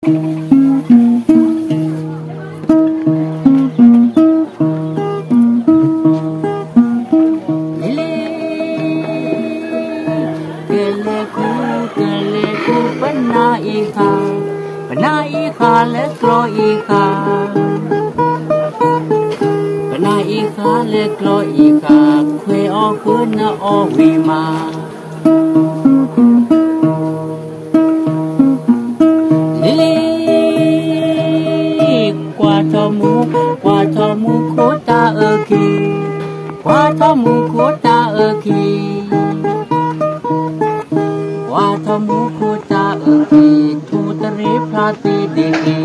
le clo ika bana ika le clo ika kwe o kuna o wima lili qua cho mu kota eki qua cho mu kota eki qua cho mu kota eki tu teri prati deki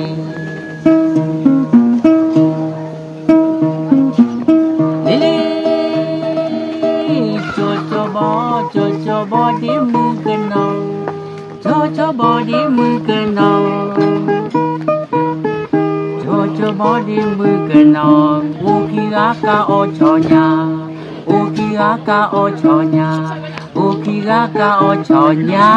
lili cho bo di mu kenau cho bo di mu kenau cho bo di mu kenau ukigaka o chonya ukigaka o chonya ukigaka o chonya